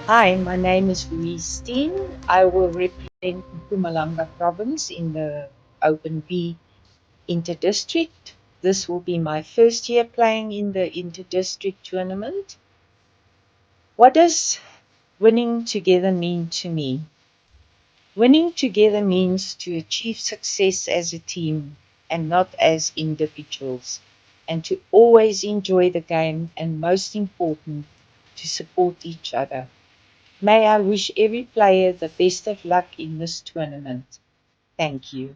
Hi, my name is Louise Steen. I will represent Mpumalanga province in the Open B Interdistrict. This will be my first year playing in the Interdistrict tournament. What does winning together mean to me? Winning together means to achieve success as a team and not as individuals, and to always enjoy the game and, most important, to support each other. May I wish every player the best of luck in this tournament. Thank you.